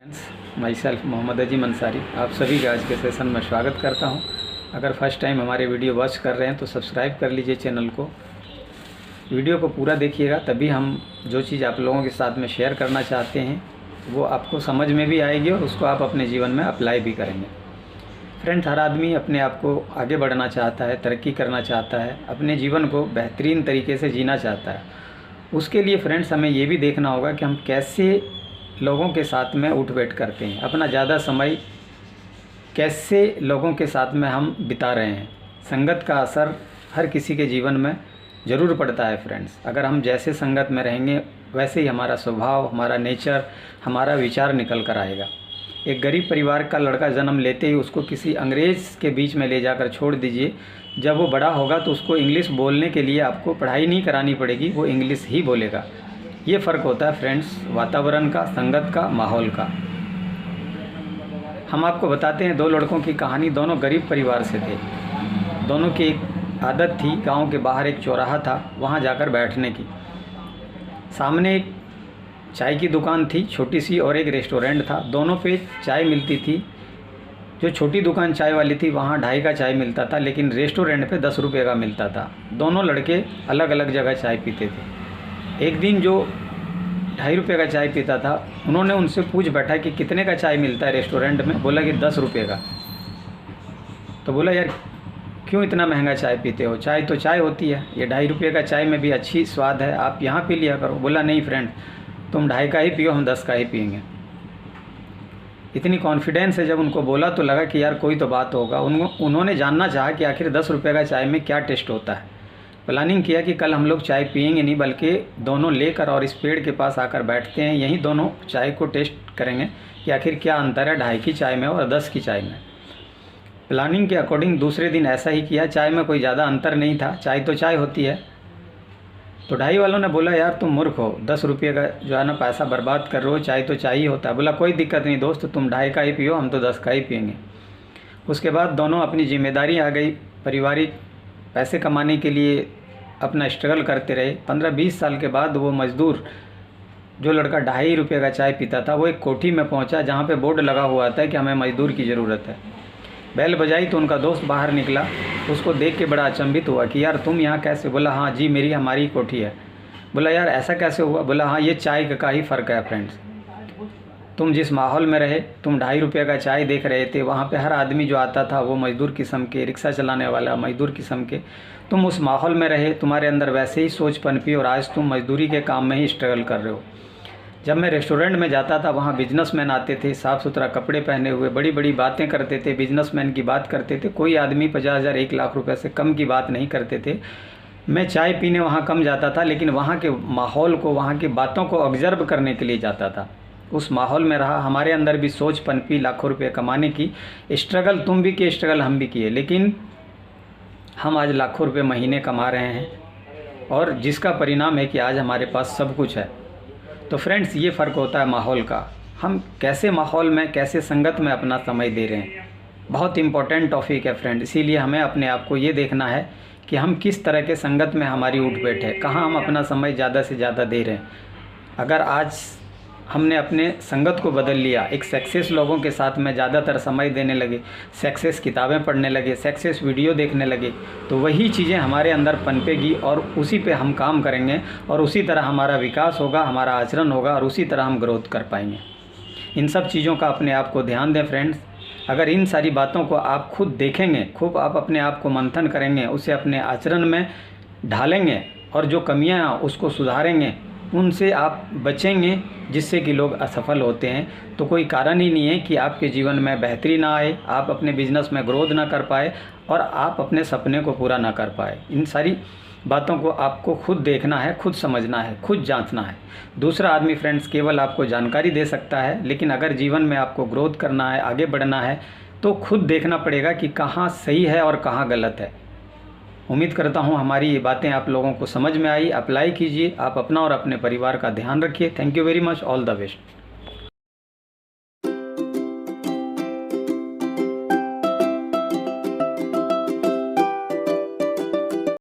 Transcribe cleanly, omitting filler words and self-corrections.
My self Mohammad अजीम अंसारी आप सभी का आज के सेशन में स्वागत करता हूं। अगर फर्स्ट टाइम हमारे वीडियो वॉच कर रहे हैं तो सब्सक्राइब कर लीजिए चैनल को। वीडियो को पूरा देखिएगा, तभी हम जो चीज़ आप लोगों के साथ में शेयर करना चाहते हैं वो आपको समझ में भी आएगी और उसको आप अपने जीवन में अप्लाई भी करेंगे। फ्रेंड्स, हर आदमी अपने आप को आगे बढ़ना चाहता है, तरक्की करना चाहता है, अपने जीवन को बेहतरीन तरीके से जीना चाहता है। उसके लिए फ्रेंड्स हमें ये भी देखना होगा कि हम कैसे लोगों के साथ में उठ बैठ करते हैं, अपना ज़्यादा समय कैसे लोगों के साथ में हम बिता रहे हैं। संगत का असर हर किसी के जीवन में ज़रूर पड़ता है फ्रेंड्स। अगर हम जैसे संगत में रहेंगे वैसे ही हमारा स्वभाव, हमारा नेचर, हमारा विचार निकल कर आएगा। एक गरीब परिवार का लड़का जन्म लेते ही उसको किसी अंग्रेज़ के बीच में ले जाकर छोड़ दीजिए। जब वो बड़ा होगा तो उसको इंग्लिश बोलने के लिए आपको पढ़ाई नहीं करानी पड़ेगी, वो इंग्लिश ही बोलेगा। ये फ़र्क होता है फ्रेंड्स वातावरण का, संगत का, माहौल का। हम आपको बताते हैं दो लड़कों की कहानी। दोनों गरीब परिवार से थे। दोनों की एक आदत थी, गांव के बाहर एक चौराहा था, वहां जाकर बैठने की। सामने एक चाय की दुकान थी छोटी सी और एक रेस्टोरेंट था। दोनों पे चाय मिलती थी। जो छोटी दुकान चाय वाली थी वहाँ 2.5 का चाय मिलता था, लेकिन रेस्टोरेंट पे 10 रुपये का मिलता था। दोनों लड़के अलग अलग जगह चाय पीते थे। एक दिन जो 2.5 रुपये का चाय पीता था, उन्होंने उनसे पूछ बैठा कि कितने का चाय मिलता है रेस्टोरेंट में। बोला कि 10 रुपये का। तो बोला यार क्यों इतना महंगा चाय पीते हो, चाय तो चाय होती है, ये 2.5 रुपये का चाय में भी अच्छी स्वाद है, आप यहाँ पी लिया करो। बोला नहीं फ्रेंड, तुम 2.5 का ही पियो, हम 10 का ही पियेंगे। इतनी कॉन्फिडेंस है जब उनको बोला तो लगा कि यार कोई तो बात होगा। उन्होंने जानना चाहा कि आखिर 10 रुपये का चाय में क्या टेस्ट होता है। प्लानिंग किया कि कल हम लोग चाय पियेंगे नहीं, बल्कि दोनों लेकर और इस पेड़ के पास आकर बैठते हैं, यहीं दोनों चाय को टेस्ट करेंगे कि आखिर क्या अंतर है 2.5 की चाय में और 10 की चाय में। प्लानिंग के अकॉर्डिंग दूसरे दिन ऐसा ही किया। चाय में कोई ज़्यादा अंतर नहीं था, चाय तो चाय होती है। तो 2.5 वालों ने बोला यार तुम मूर्ख हो, 10 रुपये का जो है ना पैसा बर्बाद कर रहे हो, चाय तो चाय ही होता है। बोला कोई दिक्कत नहीं दोस्त, तुम 2.5 का ही पियो, हम तो 10 का ही पियेंगे। उसके बाद दोनों अपनी जिम्मेदारी आ गई, पारिवारिक पैसे कमाने के लिए अपना स्ट्रगल करते रहे। 15-20 साल के बाद वो मज़दूर, जो लड़का 2.5 रुपये का चाय पीता था, वो एक कोठी में पहुंचा जहां पे बोर्ड लगा हुआ था कि हमें मज़दूर की ज़रूरत है। बैल बजाई तो उनका दोस्त बाहर निकला। उसको देख के बड़ा अचंभित हुआ कि यार तुम यहाँ कैसे। बोला हाँ जी, हमारी कोठी है। बोला यार ऐसा कैसे हुआ। बोला हाँ, ये चाय का ही फ़र्क है फ्रेंड्स। तुम जिस माहौल में रहे, तुम 2.5 रुपये का चाय देख रहे थे, वहाँ पे हर आदमी जो आता था वो मज़दूर किस्म के, रिक्शा चलाने वाला मज़दूर किस्म के। तुम उस माहौल में रहे, तुम्हारे अंदर वैसे ही सोच पनपी और आज तुम मज़दूरी के काम में ही स्ट्रगल कर रहे हो। जब मैं रेस्टोरेंट में जाता था वहाँ बिजनेसमैन आते थे, साफ़ सुथरा कपड़े पहने हुए, बड़ी बड़ी बातें करते थे, बिजनेसमैन की बात करते थे। कोई आदमी 50,000 1 लाख रुपये से कम की बात नहीं करते थे। मैं चाय पीने वहाँ कम जाता था, लेकिन वहाँ के माहौल को, वहाँ की बातों को ऑब्जर्व करने के लिए जाता था। उस माहौल में रहा। हमारे अंदर भी सोच पनपी लाखों रुपये कमाने की। स्ट्रगल तुम भी किए, स्ट्रगल हम भी किए, लेकिन हम आज लाखों रुपये महीने कमा रहे हैं और जिसका परिणाम है कि आज हमारे पास सब कुछ है। तो फ्रेंड्स, ये फ़र्क होता है माहौल का। हम कैसे माहौल में, कैसे संगत में अपना समय दे रहे हैं, बहुत इंपॉर्टेंट टॉपिक है फ्रेंड। इसीलिए हमें अपने आप को ये देखना है कि हम किस तरह के संगत में हमारी उठ बैठ है, कहाँ हम अपना समय ज़्यादा से ज़्यादा दे रहे हैं। अगर आज हमने अपने संगत को बदल लिया, एक सक्सेस लोगों के साथ में ज़्यादातर समय देने लगे, सक्सेस किताबें पढ़ने लगे, सक्सेस वीडियो देखने लगे, तो वही चीज़ें हमारे अंदर पनपेगी और उसी पे हम काम करेंगे और उसी तरह हमारा विकास होगा, हमारा आचरण होगा और उसी तरह हम ग्रोथ कर पाएंगे। इन सब चीज़ों का अपने आप को ध्यान दें फ्रेंड्स। अगर इन सारी बातों को आप खुद देखेंगे, खूब आप अपने आप को मंथन करेंगे, उसे अपने आचरण में ढालेंगे और जो कमियाँ उसको सुधारेंगे, उनसे आप बचेंगे, जिससे कि लोग असफल होते हैं। तो कोई कारण ही नहीं है कि आपके जीवन में बेहतरी ना आए, आप अपने बिजनेस में ग्रोथ ना कर पाए और आप अपने सपने को पूरा ना कर पाए। इन सारी बातों को आपको खुद देखना है, खुद समझना है, खुद जांचना है। दूसरा आदमी फ्रेंड्स केवल आपको जानकारी दे सकता है, लेकिन अगर जीवन में आपको ग्रोथ करना है, आगे बढ़ना है, तो खुद देखना पड़ेगा कि कहाँ सही है और कहाँ गलत है। उम्मीद करता हूँ हमारी ये बातें आप लोगों को समझ में आई। अप्लाई कीजिए, आप अपना और अपने परिवार का ध्यान रखिए। Thank you very much, all the best.